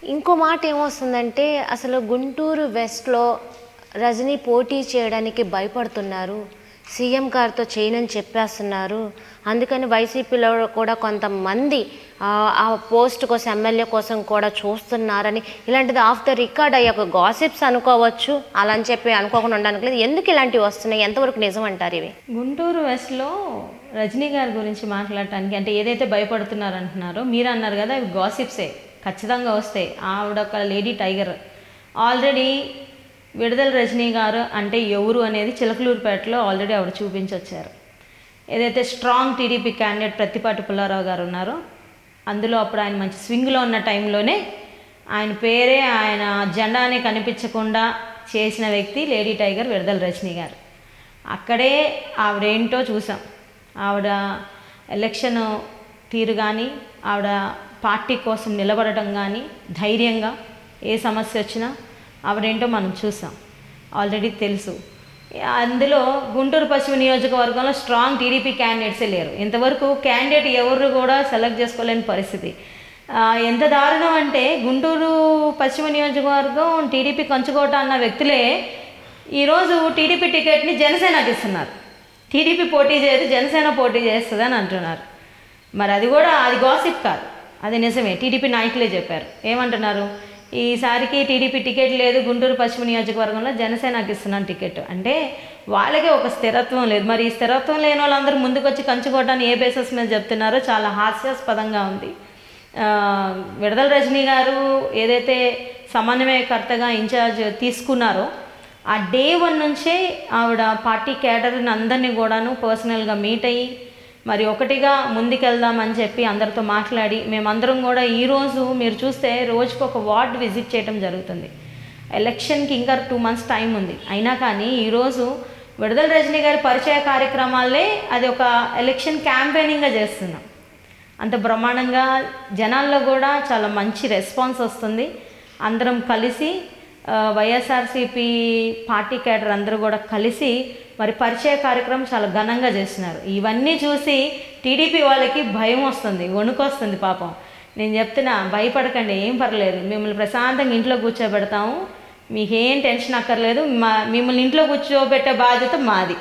ఇంకో మాట ఏమొస్తుందంటే అసలు గుంటూరు వెస్ట్‌లో రజనీ పోటీ చేయడానికి భయపడుతున్నారు. సీఎం గారితో చేయనని చెప్పేస్తున్నారు. అందుకని వైసీపీలో కూడా కొంతమంది ఆ పోస్ట్ కోసం ఎమ్మెల్యే కోసం కూడా చూస్తున్నారని ఇలాంటిది ఆఫ్ ద రికార్డ్ అయ్యే ఒక గాసిప్స్ అనుకోవచ్చు. అలా అని చెప్పి అనుకోకుండా ఉండడానికి లేదు. ఎందుకు ఇలాంటివి వస్తున్నాయి? ఎంతవరకు నిజం అంటారు ఇవి? గుంటూరు వెస్ట్లో రజనీ గారి గురించి మాట్లాడటానికి అంటే ఏదైతే భయపడుతున్నారు అంటున్నారో మీరు అన్నారు కదా, అవి గాసిప్సే, ఖచ్చితంగా వస్తాయి. ఆవిడ ఒక లేడీ టైగర్. ఆల్రెడీ విడుదల రజనీ గారు అంటే ఎవరు అనేది చిలకలూరుపేటలో ఆల్రెడీ ఆవిడ చూపించొచ్చారు. ఏదైతే strong TDP candidate Prathipati Pullarao గారు ఉన్నారో, అందులో అప్పుడు ఆయన మంచి స్వింగ్లో ఉన్న టైంలోనే ఆయన పేరే, ఆయన జెండానే కనిపించకుండా చేసిన వ్యక్తి లేడీ టైగర్ విడుదల రజనీ గారు. అక్కడే ఆవిడేంటో చూసాం. ఆవిడ ఎలక్షన్ తీరు కానీ, ఆవిడ పార్టీ కోసం నిలబడటం కానీ, ధైర్యంగా ఏ సమస్య వచ్చినా ఆవిడేంటో మనం చూసాం, ఆల్రెడీ తెలుసు. అందులో గుంటూరు పశ్చిమ నియోజకవర్గంలో స్ట్రాంగ్ టీడీపీ క్యాండిడేట్సే లేరు. ఇంతవరకు క్యాండిడేట్ ఎవరు కూడా సెలెక్ట్ చేసుకోలేని పరిస్థితి. ఎంత దారుణం అంటే గుంటూరు పశ్చిమ నియోజకవర్గం టీడీపీ కంచుకోట అన్న వ్యక్తులే ఈరోజు టీడీపీ టికెట్ని జనసేనకి ఇస్తున్నారు. టీడీపీ పోటీ చేయదు, జనసేన పోటీ చేస్తుంది అని అంటున్నారు. మరి అది కూడా అది గాసిప్ కాదు, అది నిజమే. టీడీపీ నాయకులే చెప్పారు. ఏమంటున్నారు? ఈసారికి టీడీపీ టికెట్ లేదు, గుంటూరు పశ్చిమ నియోజకవర్గంలో జనసేనకి ఇస్తున్నాను టికెట్ అంటే. వాళ్ళకే ఒక స్థిరత్వం లేదు. మరి ఈ స్థిరత్వం లేని వాళ్ళందరూ ముందుకొచ్చి కంచుకోవటాన్ని ఏ బేసిస్ మీద చెప్తున్నారో చాలా హాస్యాస్పదంగా ఉంది. విడుదల రజనీ గారు ఏదైతే సమన్వయకర్తగా ఇన్ఛార్జ్ తీసుకున్నారో ఆ డే 1 నుంచే ఆవిడ పార్టీ క్యాడర్ని అందరినీ కూడాను పర్సనల్గా మీట్ అయ్యి మరి ఒకటిగా ముందుకెళ్దామని చెప్పి అందరితో మాట్లాడి, మేమందరం కూడా ఈరోజు మీరు చూస్తే రోజుకు ఒక వార్డ్ విజిట్ చేయడం జరుగుతుంది. ఎలక్షన్కి ఇంకా 2 months టైం ఉంది. అయినా కానీ ఈరోజు విడుదల రజనీ గారి పరిచయ కార్యక్రమాలే అది ఒక ఎలక్షన్ క్యాంపెయినింగ్గా చేస్తున్నాం. అంత బ్రహ్మాండంగా జనాల్లో కూడా చాలా మంచి రెస్పాన్స్ వస్తుంది. అందరం కలిసి వైఎస్ఆర్సీపీ పార్టీ క్యాడర్ అందరూ కూడా కలిసి మరి పరిచయ కార్యక్రమం చాలా ఘనంగా చేస్తున్నారు. ఇవన్నీ చూసి టీడీపీ వాళ్ళకి భయం వస్తుంది, వణుకు వస్తుంది. పాపం నేను చెప్తున్నా, భయపడకండి, ఏం పర్లేదు, మిమ్మల్ని ప్రశాంతంగా ఇంట్లో కూర్చోబెడతాము, మీకేం టెన్షన్ అక్కర్లేదు, మిమ్మల్ని ఇంట్లో కూర్చోబెట్టే బాధ్యత మాది.